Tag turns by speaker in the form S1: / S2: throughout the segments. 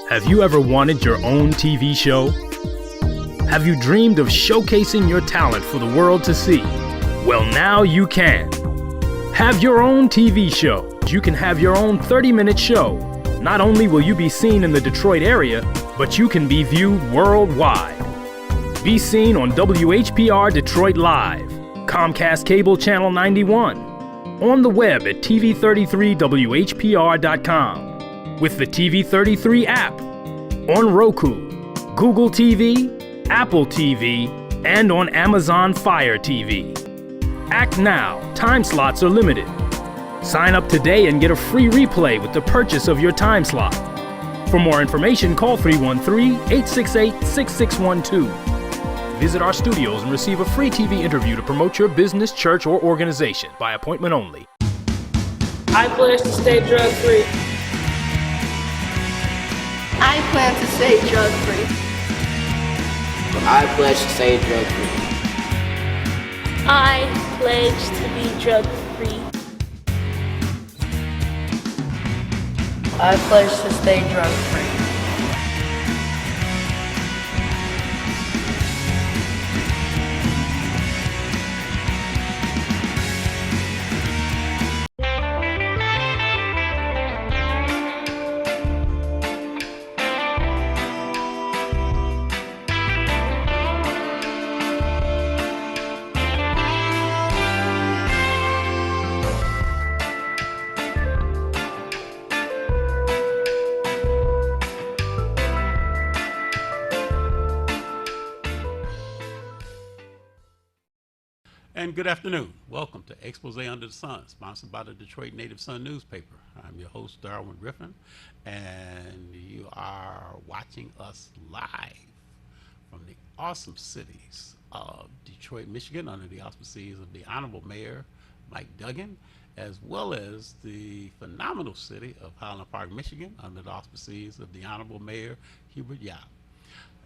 S1: Have you ever wanted your own TV show? Have you dreamed of showcasing your talent for the world to see? Well, now you can. Have your own TV show. You can have your own 30-minute show. Not only will you be seen in the Detroit area, but you can be viewed worldwide. Be seen on WHPR Detroit Live, Comcast Cable Channel 91, on the web at TV33WHPR.com, with the TV33 app, on Roku, Google TV, Apple TV, and on Amazon Fire TV. Act now. Time slots are limited. Sign up today and get a free replay with the purchase of your time slot. For more information, call 313-868-6612. Visit our studios and receive a free TV interview to promote your business, church, or organization by appointment only.
S2: I pledge to stay drug-free.
S3: I plan to stay drug-free.
S4: I pledge to stay drug-free.
S5: I pledge to be drug-free.
S3: I pledge to stay drug-free.
S6: And good afternoon. Welcome to Expose Under the Sun, sponsored by the Detroit Native Sun newspaper. I'm your host, Darwin Griffin, and you are watching us live from the awesome cities of Detroit, Michigan, under the auspices of the Honorable Mayor, Mike Duggan, as well as the phenomenal city of Highland Park, Michigan, under the auspices of the Honorable Mayor, Hubert Yap.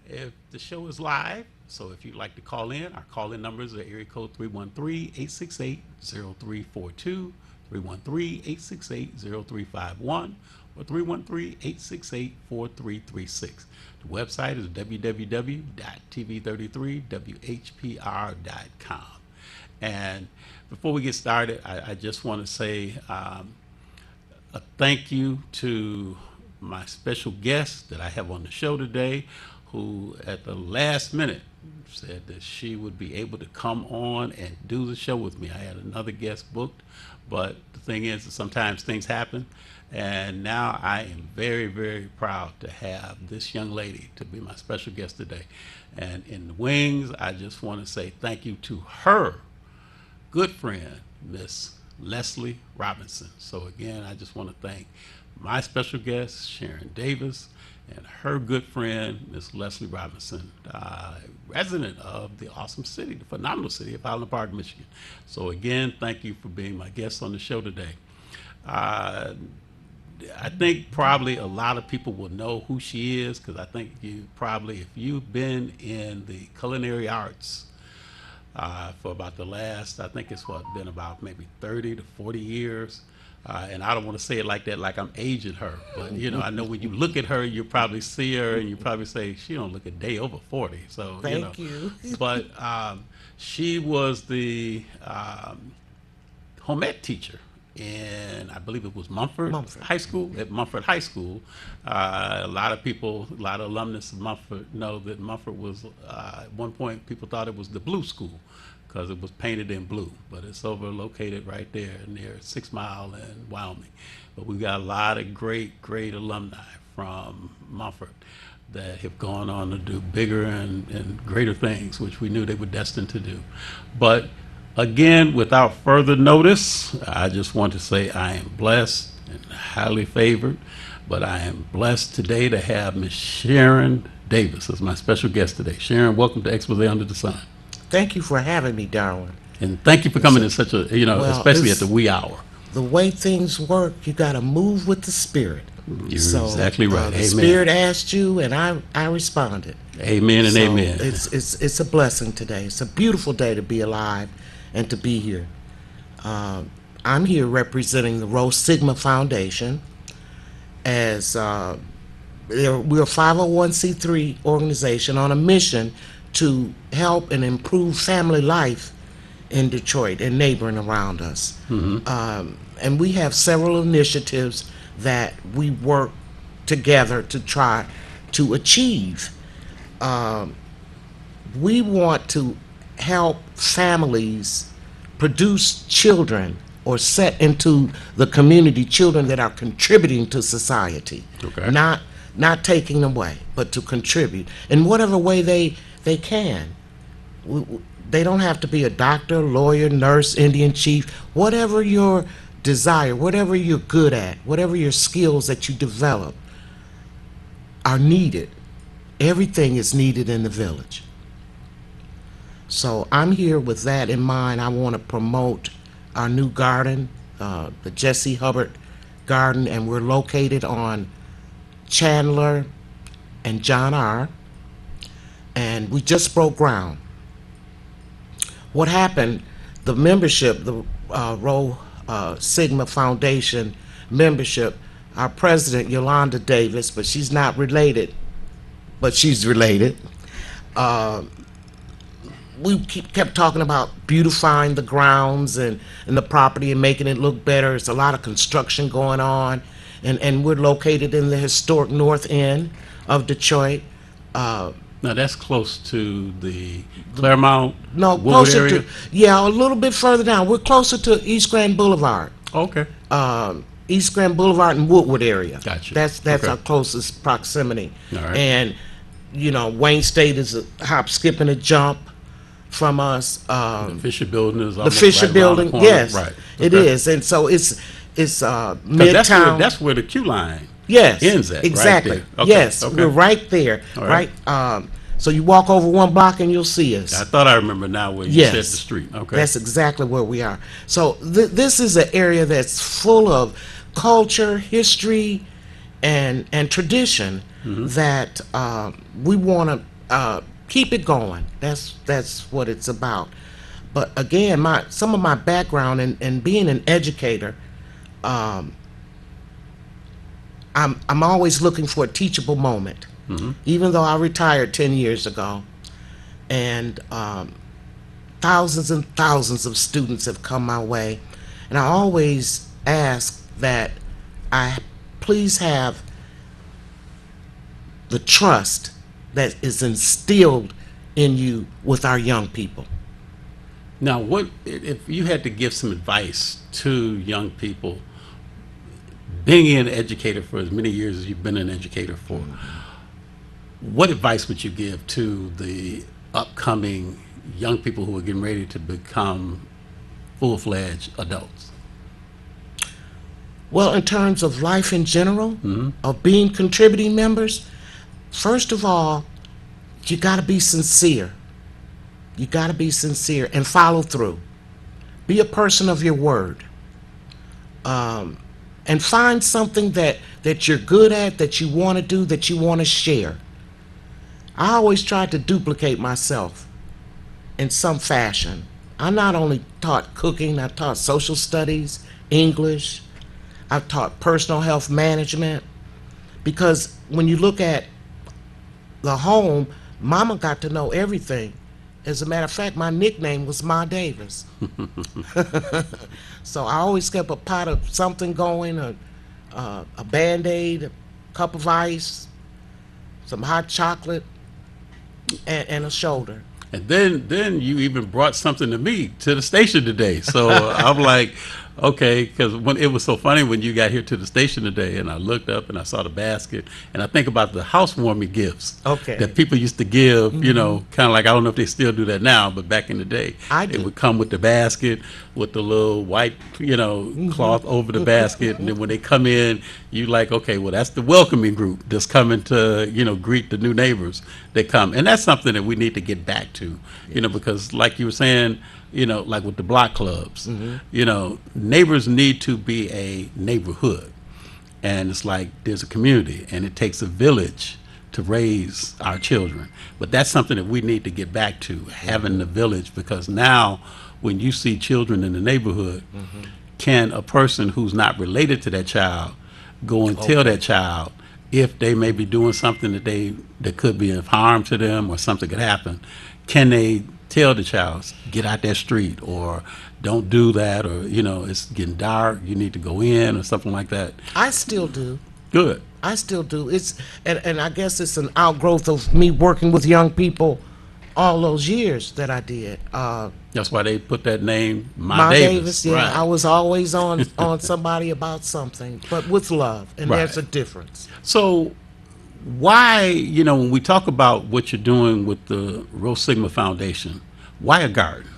S6: If the show is live, so if you'd like to call in, our call-in numbers are area code 313-868-0342, 313-868-0351, or 313-868-4336. The website is www.tv33whpr.com. And before we get started, I just want to say a thank you to my special guest that I have on the show today, who at the last minute said that she would be able to come on and do the show with me. I had another guest booked, but the thing is that sometimes things happen, and now I am very, very proud to have this young lady to be my special guest today. And in the wings, I just want to say thank you to her good friend, Miss Leslie Robinson. So again, I just want to thank my special guest, Sharon Davis, and her good friend, Miss Leslie Robinson, resident of the awesome city, the phenomenal city of Highland Park, Michigan. So again, thank you for being my guest on the show today. I think probably a lot of people will know who she is, because I think you probably, if you've been in the culinary arts for about the last, I think it's been about maybe 30 to 40 years. And I don't want to say it like that, like I'm aging her, but you know, I know when you look at her, you probably see her and you probably say, she don't look a day over 40. So,
S7: Thank you.
S6: But she was the home ec teacher in, I believe it was Mumford High School, at Mumford High School. A lot of people, a lot of alumnus of Mumford know that Mumford was, at one point, people thought it was the blue school, because it was painted in blue, but it's located right there near 6 Mile in Wyoming. But we've got a lot of great alumni from Mumford that have gone on to do bigger and greater things, which we knew they were destined to do. But again, without further notice, I just want to say I am blessed and highly favored, but I am blessed today to have Miss Sharon Davis as my special guest today. Sharon, welcome to Expose Under the Sun.
S7: Thank you for having me, Darwin.
S6: And thank you for coming in such a, especially at the wee hour.
S7: The way things work, you got to move with the spirit.
S6: You're exactly right.
S7: The Spirit asked you, and I responded.
S6: Amen and amen.
S7: It's a blessing today. It's a beautiful day to be alive and to be here. I'm here representing the Rho Sigma Foundation as we're a 501c3 organization on a mission to help and improve family life in Detroit and neighboring around us. And we have several initiatives that we work together to try to achieve. We want to help families produce children or set into the community children that are contributing to society.
S6: Okay.
S7: Not taking away, but to contribute in whatever way they can. They don't have to be a doctor, lawyer, nurse, Indian chief, whatever your desire, whatever you're good at, whatever your skills that you develop are needed. Everything is needed in the village. So I'm here with that in mind. I want to promote our new garden, the Jesse Hubbard Garden, and we're located on Chandler and John R. And we just broke ground. What happened, the membership, the Rho Sigma Foundation membership, our president, Yolanda Davis, but she's not related, but she's related. We kept talking about beautifying the grounds and the property and making it look better. There's a lot of construction going on, and we're located in the historic north end of Detroit.
S6: Now that's close to the Claremont
S7: No,
S6: Woodward
S7: closer
S6: area?
S7: to, yeah, a little bit further down. We're closer to East Grand Boulevard.
S6: Okay.
S7: East Grand Boulevard and Woodward area.
S6: Gotcha.
S7: That's
S6: Okay.
S7: our closest proximity.
S6: All right.
S7: And, you know, Wayne State is a hop, skip, and a jump from us.
S6: The Fisher Building is
S7: The
S6: almost
S7: Fisher
S6: right around the
S7: Building,
S6: corner.
S7: yes,
S6: Right.
S7: it
S6: Okay.
S7: is. And so it's
S6: 'Cause
S7: Midtown.
S6: That's where the Q line
S7: Yes,
S6: ends at, right
S7: exactly.
S6: there. Okay,
S7: Yes,
S6: okay.
S7: we're right there,
S6: All right.
S7: right? So you walk over one block and you'll see us.
S6: I thought I remember now where you
S7: Yes.
S6: said the street. Okay.
S7: That's exactly where we are. So this is an area that's full of culture, history, and tradition that we want to keep it going. That's what it's about. But again, some of my background in being an educator, I'm always looking for a teachable moment. Even though I retired 10 years ago, and thousands and thousands of students have come my way, and I always ask that I please have the trust that is instilled in you with our young people.
S6: Now, what if you had to give some advice to young people, being an educator for as many years as you've been an educator for? What advice would you give to the upcoming young people who are getting ready to become full-fledged adults?
S7: Well, in terms of life in general, of being contributing members, first of all, you got to be sincere. You got to be sincere and follow through. Be a person of your word. And find something that you're good at, that you want to do, that you want to share. I always tried to duplicate myself in some fashion. I not only taught cooking, I taught social studies, English, I've taught personal health management, because when you look at the home, Mama got to know everything. As a matter of fact, my nickname was Ma Davis. So I always kept a pot of something going, a Band-Aid, a cup of ice, some hot chocolate, and a shoulder.
S6: And then you even brought something to me to the station today. So I'm like, okay, because when it was so funny when you got here to the station today, and I looked up and I saw the basket, and I think about the housewarming gifts that people used to give. You know, kind of like, I don't know if they still do that now, but back in the day, it would come with the basket with the little white, cloth over the basket, and then when they come in, you like, okay, well, that's the welcoming group that's coming to greet the new neighbors that come, and that's something that we need to get back to, because like you were saying. Like with the block clubs, neighbors need to be a neighborhood. And it's like there's a community, and it takes a village to raise our children. But that's something that we need to get back to, having the village, because now when you see children in the neighborhood, can a person who's not related to that child go and tell that child if they may be doing something that could be of harm to them or something could happen, can they tell the child, get out that street, or don't do that, or it's getting dark, you need to go in, or something like that?
S7: I still do.
S6: Good.
S7: I still do. And I guess it's an outgrowth of me working with young people all those years that I did.
S6: That's why they put that name,
S7: Ma Davis, yeah.
S6: Right.
S7: I was always on somebody about something, but with love, and
S6: Right.
S7: there's a difference.
S6: So why, when we talk about what you're doing with the Rho Sigma Foundation, why a garden?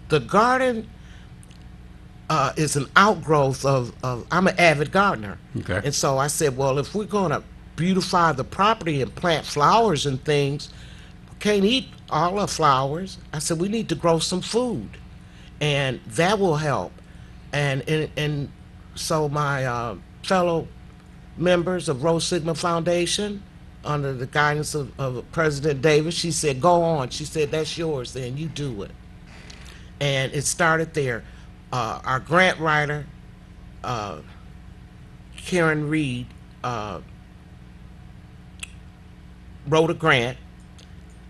S7: The garden is an outgrowth of I'm an avid gardener.
S6: Okay.
S7: And so I said, well, if we're going to beautify the property and plant flowers and things, we can't eat all the flowers. I said, we need to grow some food, and that will help. And so my fellow members of Rho Sigma Foundation, under the guidance of President Davis, she said, go on. She said, that's yours, then you do it. And it started there. Our grant writer, Karen Reed, wrote a grant,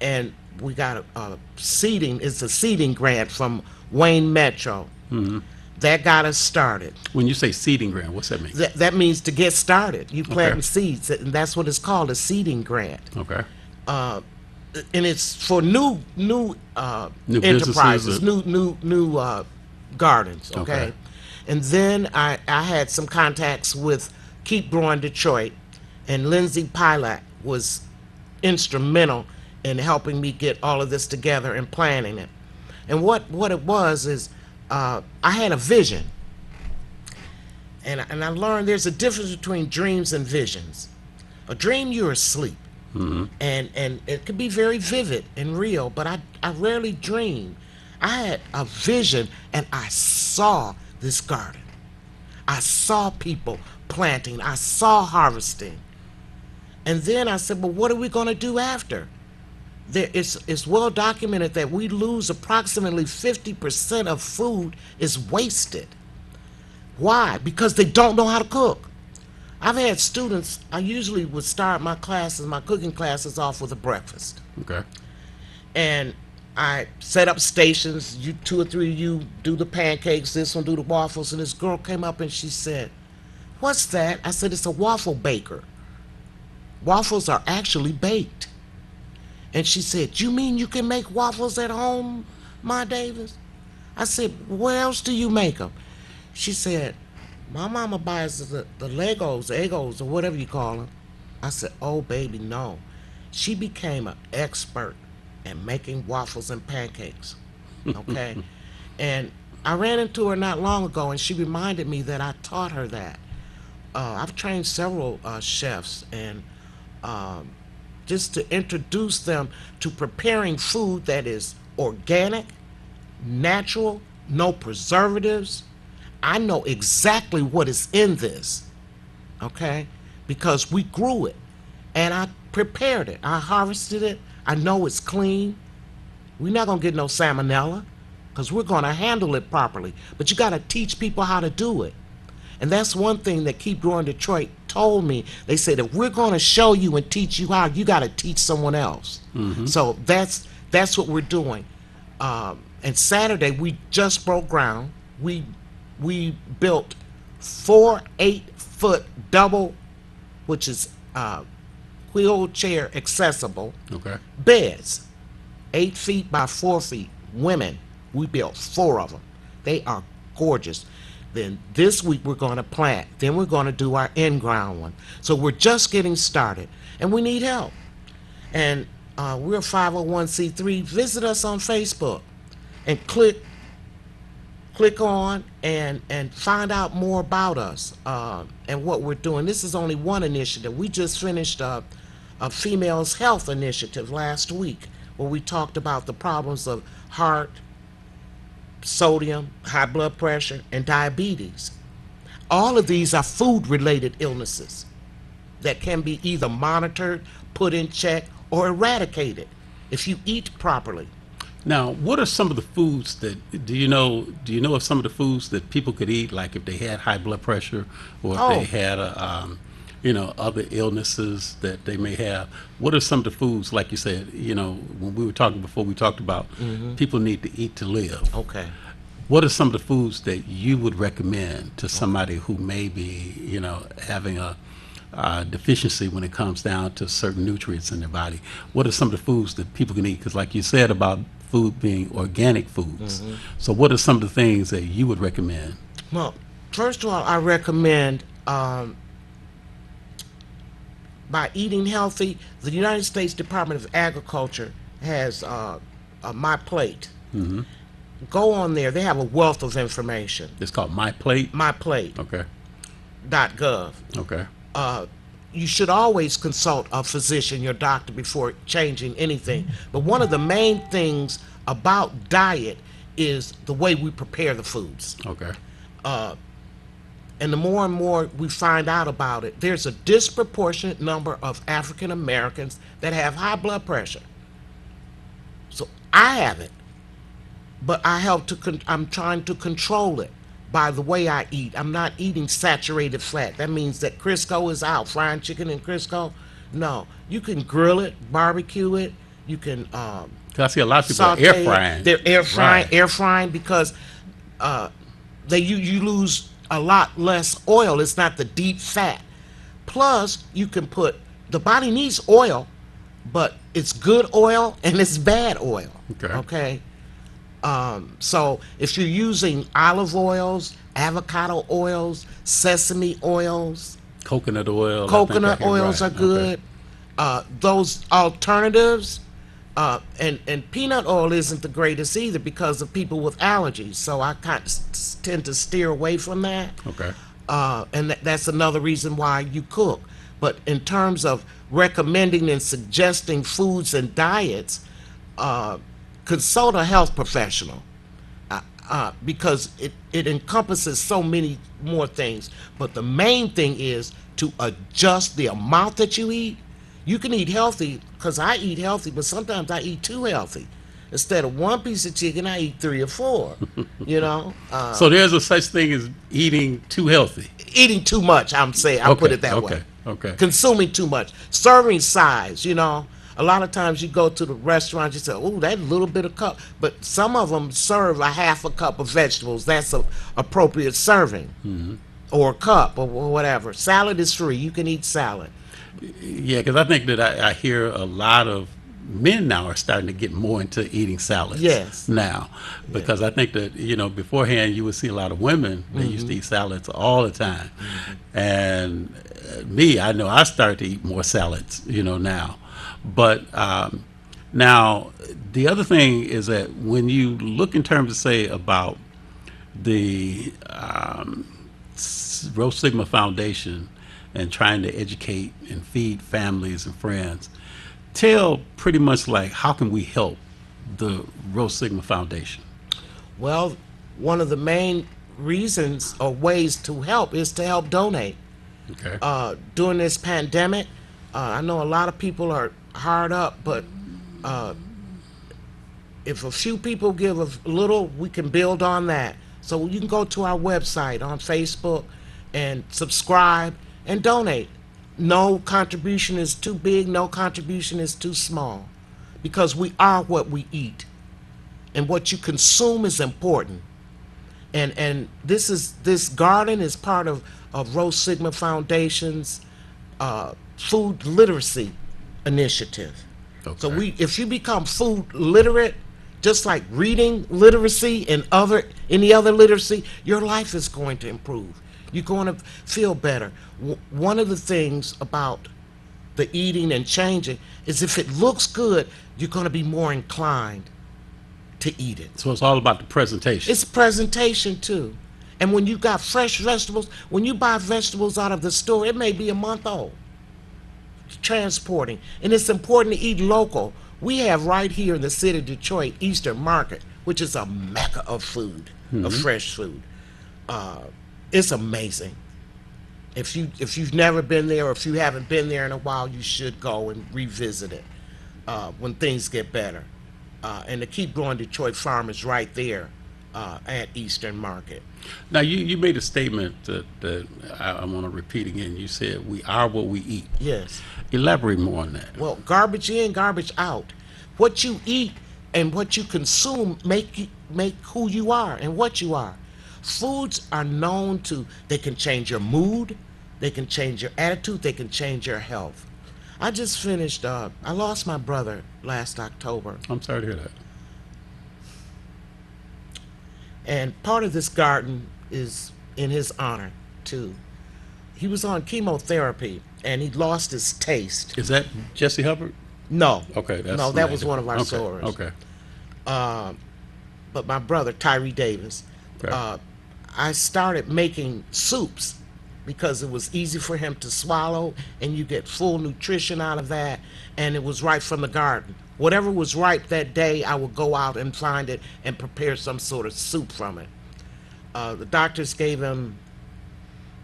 S7: and we got a seeding. It's a seeding grant from Wayne Metro.
S6: Mm-hmm.
S7: That got us started.
S6: When you say seeding grant, what's that mean?
S7: That means to get started. You planting
S6: Okay.
S7: seeds, and that's what it's called, a seeding grant.
S6: Okay.
S7: And it's for new
S6: New
S7: enterprises,
S6: businesses
S7: new gardens. Okay?
S6: Okay.
S7: And then I had some contacts with Keep Growing Detroit, and Lindsay Pilak was instrumental in helping me get all of this together and planning it. And what it was is I had a vision, and I learned there's a difference between dreams and visions. A dream, you're asleep.
S6: Mm-hmm.
S7: And it could be very vivid and real, but I rarely dream. I had a vision, and I saw this garden. I saw people planting. I saw harvesting. And then I said, well, what are we going to do after? It's well documented that we lose approximately 50% of food is wasted. Why? Because they don't know how to cook. I've had students, I usually would start my classes, my cooking classes, off with a breakfast.
S6: Okay.
S7: And I set up stations. You, 2 or 3 of you do the pancakes, this one do the waffles. And this girl came up and she said, what's that? I said, it's a waffle baker. Waffles are actually baked. And she said, you mean you can make waffles at home, Ma Davis? I said, where else do you make them? She said, my mama buys the Legos, Egos, or whatever you call them. I said, oh, baby, no. She became an expert at making waffles and pancakes, okay? And I ran into her not long ago, and she reminded me that I taught her that. I've trained several chefs, and just to introduce them to preparing food that is organic, natural, no preservatives. I know exactly what is in this, okay? Because we grew it, and I prepared it. I harvested it. I know it's clean. We're not gonna get no salmonella, because we're gonna handle it properly. But you gotta teach people how to do it. And that's one thing that Keep Growing Detroit told me. They said, if we're going to show you and teach you how, you got to teach someone else. Mm-hmm. So that's what we're doing. And Saturday, we just broke ground. We built 4 8-foot double, which is wheelchair accessible,
S6: Okay.
S7: beds, 8 feet by 4 feet. Women, we built 4 of them. They are gorgeous. Then this week we're going to plant. Then we're going to do our in-ground one. So we're just getting started, and we need help. And we're a 501c3. Visit us on Facebook and click on and find out more about us and what we're doing. This is only one initiative. We just finished a females health initiative last week where we talked about the problems of heart, sodium, high blood pressure, and diabetes. All of these are food-related illnesses that can be either monitored, put in check, or eradicated if you eat properly.
S6: Now, what are some of the foods that do you know of some of the foods that people could eat, like if they had high blood pressure or if they had other illnesses that they may have. What are some of the foods, like you said, when we were talking before, we talked about people need to eat to live.
S7: Okay.
S6: What are some of the foods that you would recommend to somebody who may be, having a deficiency when it comes down to certain nutrients in their body? What are some of the foods that people can eat? Because like you said about food being organic foods. So what are some of the things that you would recommend?
S7: Well, first of all, I recommend by eating healthy, the United States Department of Agriculture has My Plate. Go on there. They have a wealth of information.
S6: It's called My Plate?
S7: MyPlate.gov.
S6: Okay. Okay.
S7: You should always consult a physician, your doctor, before changing anything. But one of the main things about diet is the way we prepare the foods.
S6: Okay.
S7: And the more and more we find out about it, there's a disproportionate number of African Americans that have high blood pressure. So I have it, but I'm trying to control it by the way I eat. I'm not eating saturated fat. That means that Crisco is out. Frying chicken in Crisco? No. You can grill it, barbecue it. You can
S6: 'Cause I see a lot of people
S7: saute
S6: air frying.
S7: it. They're
S6: Right.
S7: air frying because you lose a lot less oil. It's not the deep fat. Plus, you can the body needs oil, but it's good oil and it's bad oil. Okay. So if you're using olive oils, avocado oils, sesame oils,
S6: Coconut oil.
S7: coconut
S6: I think
S7: oils
S6: right.
S7: are good. Those alternatives, and peanut oil isn't the greatest either because of people with allergies. So I tend to steer away from that.
S6: Okay.
S7: And that's another reason why you cook. But in terms of recommending and suggesting foods and diets, consult a health professional because it encompasses so many more things. But the main thing is to adjust the amount that you eat. You can eat healthy, because I eat healthy, but sometimes I eat too healthy. Instead of one piece of chicken, I eat 3 or 4,
S6: So there's a such thing as eating too healthy.
S7: Eating too much, I'll put it that way.
S6: Okay.
S7: Consuming too much. Serving size, a lot of times you go to the restaurant, you say, oh, that little bit of cup. But some of them serve a half a cup of vegetables. That's a appropriate serving. Or a cup or whatever. Salad is free. You can eat salad.
S6: Yeah, because I think that I hear a lot of men now are starting to get more into eating salads.
S7: Yes.
S6: Now, because I think that beforehand you would see a lot of women that used to eat salads all the time, and I know I started to eat more salads. Now, but now the other thing is that when you look in terms of say about the Rho Sigma Foundation and trying to educate and feed families and friends, tell pretty much like how can we help the Rho Sigma Foundation?
S7: Well, one of the main reasons or ways to help is to help donate.
S6: Okay.
S7: During this pandemic, I know a lot of people are hard up, but if a few people give a little, we can build on that. So you can go to our website on Facebook and subscribe and donate. No contribution is too big, no contribution is too small, because we are what we eat, and what you consume is important. And this garden is part of Rho Sigma Foundation's food literacy initiative.
S6: Okay.
S7: So if you become food literate, just like reading literacy and any other literacy, your life is going to improve. You're going to feel better. One of the things about the eating and changing is if it looks good, you're going to be more inclined to eat it.
S6: So it's all about the presentation.
S7: It's presentation too. And when you got fresh vegetables, when you buy vegetables out of the store, it may be a month old. Transporting. And it's important to eat local. We have right here in the city of Detroit, Eastern Market, which is a mecca of food, of fresh food. It's amazing. If you've never been there, or if you haven't been there in a while, you should go and revisit it when things get better. And the Keep Growing Detroit Farm is right there at Eastern Market.
S6: Now, you made a statement that I want to repeat again. You said, we are what we eat.
S7: Yes.
S6: Elaborate more on that.
S7: Well, garbage in, garbage out. What you eat and what you consume make who you are and what you are. Foods are known to, they can change your mood, they can change your attitude, they can change your health. I just finished, I lost my brother last October.
S6: I'm sorry to hear that.
S7: And part of this garden is in his honor, too. He was on chemotherapy, and he lost his taste.
S6: Is that Jesse Hubbard?
S7: No.
S6: Okay.
S7: No, that was one of our
S6: okay.
S7: sorors.
S6: Okay.
S7: But my brother, Tyree Davis,
S6: Okay.
S7: I started making soups because it was easy for him to swallow, and you get full nutrition out of that, and it was right from the garden. Whatever was ripe that day, I would go out and find it and prepare some sort of soup from it. The doctors gave him,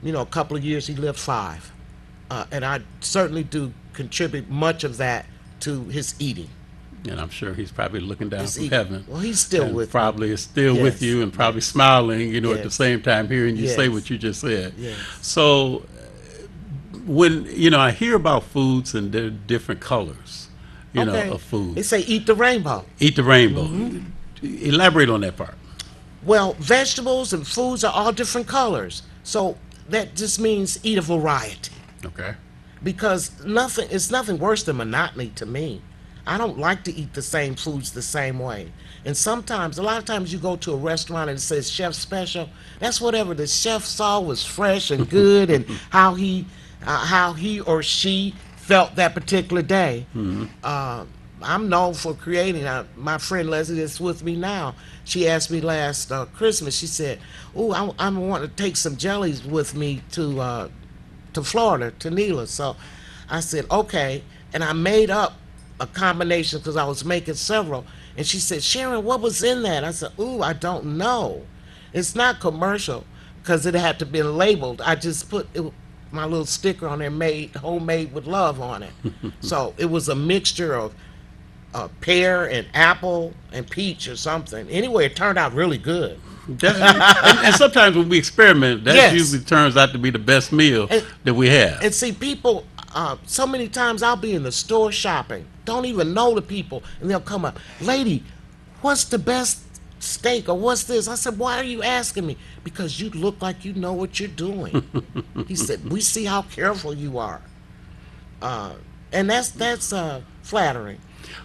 S7: a couple of years. He lived 5. And I certainly do contribute much of that to his eating.
S6: And I'm sure he's probably looking down
S7: His
S6: from
S7: eating.
S6: heaven.
S7: Well, he's still
S6: and
S7: with me.
S6: probably is still with
S7: Yes.
S6: you and probably smiling, at the
S7: Yes.
S6: same time hearing you say
S7: Yes.
S6: what you just said.
S7: Yes.
S6: So when, I hear about foods and they're different colors,
S7: Okay.
S6: of food.
S7: They say eat the rainbow.
S6: Eat the rainbow.
S7: Mm-hmm.
S6: Elaborate on that part.
S7: Well, vegetables and foods are all different colors. So that just means eat a variety.
S6: Okay.
S7: Because it's nothing worse than monotony to me. I don't like to eat the same foods the same way. And a lot of times you go to a restaurant and it says chef special. That's whatever the chef saw was fresh and good and how he or she felt that particular day. I'm known for creating. My friend Leslie that's with me now, she asked me last Christmas, she said, "Oh, I want to take some jellies with me to Florida, to Neela." So I said, okay. And I made up a combination because I was making several. And she said, "Sharon, what was in that?" I said, "Ooh, I don't know. It's not commercial because it had to be labeled. I just put my little sticker on there, homemade with love on it." So it was a mixture of pear and apple and peach or something. Anyway, it turned out really good.
S6: and sometimes when we experiment, that
S7: Yes.
S6: usually turns out to be the best meal that we have.
S7: And see, people, so many times I'll be in the store shopping, don't even know the people, and they'll come up, "Lady, what's the best steak or what's this?" I said, "Why are you asking me?" "Because you look like you know what you're doing." He said, "We see how careful you are." And that's flattering.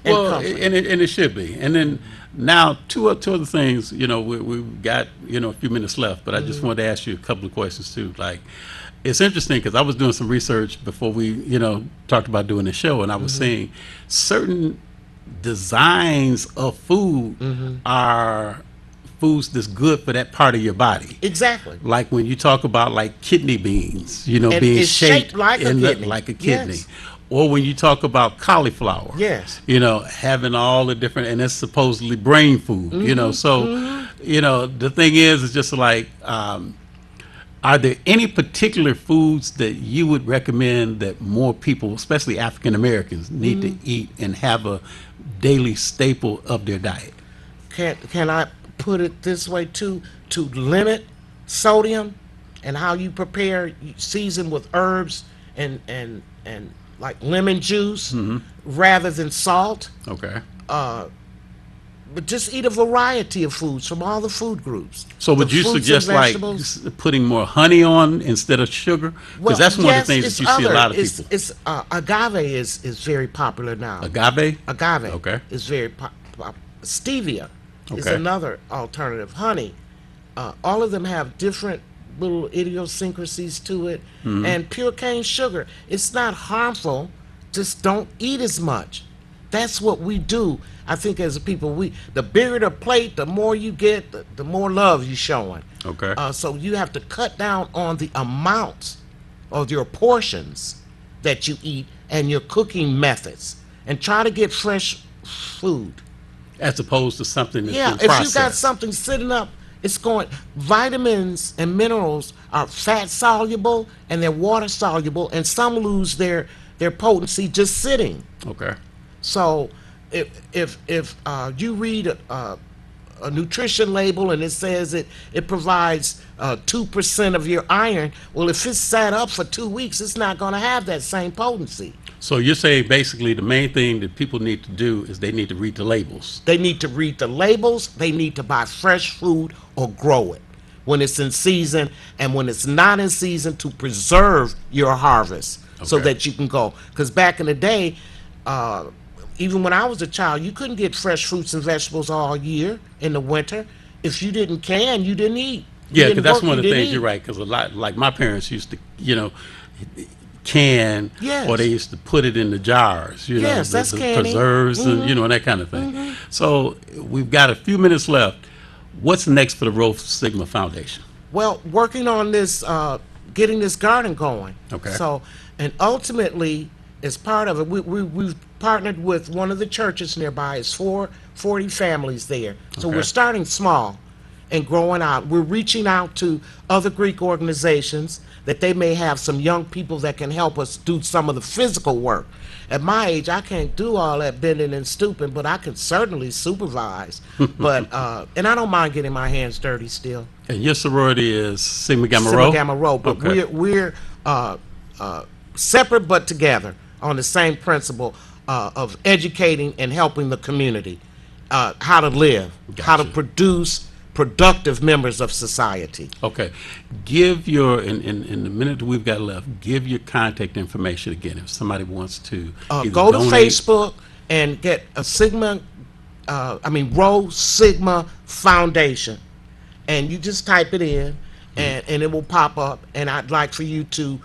S7: And
S6: Well,
S7: comforting.
S6: and it should be. And then now two other things. We've got a few minutes left, but I just wanted to ask you a couple of questions too. Like, it's interesting because I was doing some research before we talked about doing the show, and I was seeing certain designs of food are foods that's good for that part of your body.
S7: Exactly.
S6: Like when you talk about like kidney beans, being
S7: it's
S6: shaped
S7: shaped like a kidney.
S6: like a kidney.
S7: Yes.
S6: Or when you talk about cauliflower,
S7: Yes.
S6: having all the different, and it's supposedly brain food, So, the thing is, it's just like, are there any particular foods that you would recommend that more people, especially African Americans, need to eat and have a daily staple of their diet?
S7: Can I put it this way too? To limit sodium and how you prepare, season with herbs and like lemon juice rather than salt.
S6: Okay.
S7: But just eat a variety of foods from all the food groups.
S6: So would
S7: The
S6: you
S7: fruits and
S6: suggest like
S7: vegetables.
S6: putting more honey on instead of sugar? Because that's one of the things
S7: it's
S6: that you see a
S7: other.
S6: lot of
S7: It's-
S6: people.
S7: It's agave is very popular now.
S6: Agave?
S7: Agave
S6: Okay.
S7: is very stevia is
S6: Okay.
S7: another alternative. Honey, all of them have different little idiosyncrasies to it. And pure cane sugar, it's not harmful. Just don't eat as much. That's what we do. I think as a people, the bigger the plate, the more you get, the more love you're showing.
S6: Okay.
S7: So you have to cut down on the amounts of your portions that you eat and your cooking methods, and try to get fresh food.
S6: As opposed to something that's
S7: Yeah,
S6: been
S7: if
S6: processed.
S7: you got something sitting up, it's going. Vitamins and minerals are fat soluble and they're water soluble, and some lose their potency just sitting.
S6: Okay.
S7: So if you read a nutrition label and it says it provides 2% of your iron. Well, if it's sat up for 2 weeks, it's not going to have that same potency.
S6: So you're saying basically the main thing that people need to do is they need to read the labels.
S7: They need to read the labels. They need to buy fresh food or grow it when it's in season, and when it's not in season, to preserve your harvest so
S6: Okay.
S7: that you can go. Because back in the day, even when I was a child, you couldn't get fresh fruits and vegetables all year in the winter. If you didn't can, you didn't eat. You
S6: Yeah,
S7: didn't
S6: because that's
S7: work,
S6: one of
S7: you
S6: the
S7: didn't
S6: things. You're
S7: eat.
S6: right. Because a lot, like my parents used to, can,
S7: Yes.
S6: or they used to put it in the jars.
S7: Yes, that's
S6: the
S7: canning.
S6: preserves and and that kind of thing. So we've got a few minutes left. What's next for the Rho Sigma Foundation?
S7: Well, working on this, getting this garden going.
S6: Okay.
S7: So, and ultimately, as part of it, we've partnered with one of the churches nearby. It's 40 families there. So
S6: Okay.
S7: we're starting small and growing out. We're reaching out to other Greek organizations that they may have some young people that can help us do some of the physical work. At my age, I can't do all that bending and stooping, but I can certainly supervise. But and I don't mind getting my hands dirty still.
S6: And your sorority is Sigma Gamma
S7: Sigma
S6: Rho?
S7: Gamma Rho, but
S6: Okay.
S7: we're separate but together on the same principle of educating and helping the community how to live, how to
S6: Gotcha.
S7: produce productive members of society.
S6: Okay. Give your, in the minute that we've got left, give your contact information again if somebody wants to either
S7: Go to
S6: donate.
S7: Facebook and get a Rho Sigma Foundation, and you just type it in, and it will pop up. And I'd like for you to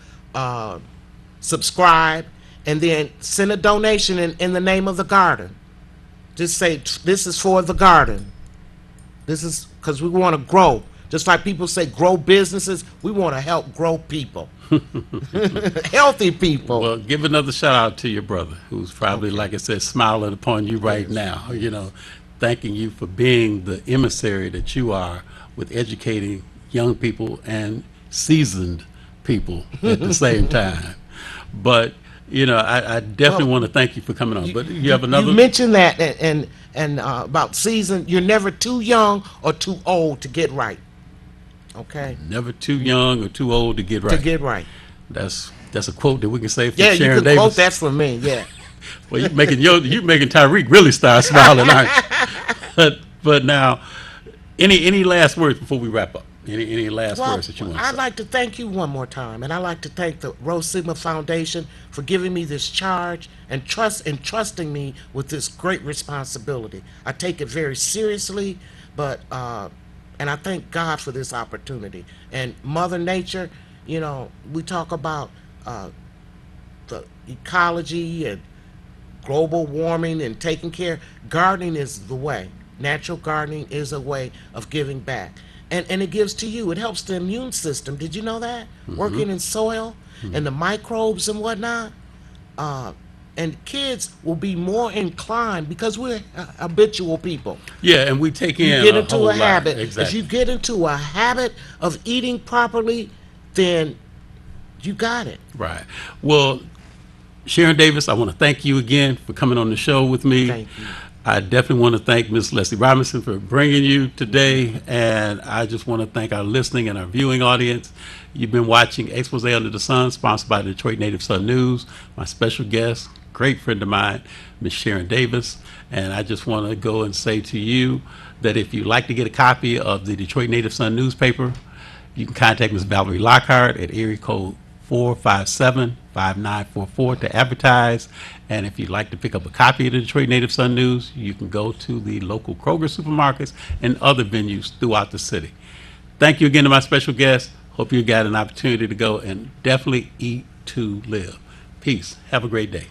S7: subscribe, and then send a donation in the name of the garden. Just say, this is for the garden. This is because we want to grow. Just like people say grow businesses, we want to help grow people. Healthy people.
S6: Well, give another shout out to your brother, who's probably, like I said, smiling upon you right now, thanking you for being the emissary that you are with educating young people and seasoned people at the same time. But, I definitely want to thank you for coming on. But you have another.
S7: You mentioned that, and about season. You're never too young or too old to get right. Okay.
S6: Never too young or too old to get right.
S7: To get right.
S6: That's a quote that we can say for
S7: Yeah,
S6: Sharon
S7: you can
S6: Davis.
S7: quote that for me. Yeah.
S6: Well, you're making Tyreek really start smiling, aren't you? But now, any last words before we wrap up? Any last words that you want to say?
S7: I'd like to thank you one more time, and I'd like to thank the Rho Sigma Foundation for giving me this charge and trusting me with this great responsibility. I take it very seriously, but and I thank God for this opportunity. And Mother Nature, we talk about the ecology and global warming and taking care. Gardening is the way. Natural gardening is a way of giving back. And it gives to you. It helps the immune system. Did you know that? Working in soil and the microbes and whatnot. And kids will be more inclined because we're habitual people.
S6: Yeah, and we take in
S7: You get
S6: a
S7: into
S6: whole
S7: a
S6: lot.
S7: habit.
S6: Exactly.
S7: If you get into a habit of eating properly, then you got it.
S6: Right. Well, Sharon Davis, I want to thank you again for coming on the show with me.
S7: Thank you.
S6: I definitely want to thank Ms. Leslie Robinson for bringing you today, and I just want to thank our listening and our viewing audience. You've been watching Expose Under the Sun, sponsored by the Detroit Native Sun News. My special guest, great friend of mine, Ms. Sharon Davis, and I just want to go and say to you that if you'd like to get a copy of the Detroit Native Sun newspaper, you can contact Ms. Valerie Lockhart at area code 457-5944 to advertise. And if you'd like to pick up a copy of the Detroit Native Sun News, you can go to the local Kroger supermarkets and other venues throughout the city. Thank you again to my special guest. Hope you got an opportunity to go and definitely eat to live. Peace. Have a great day.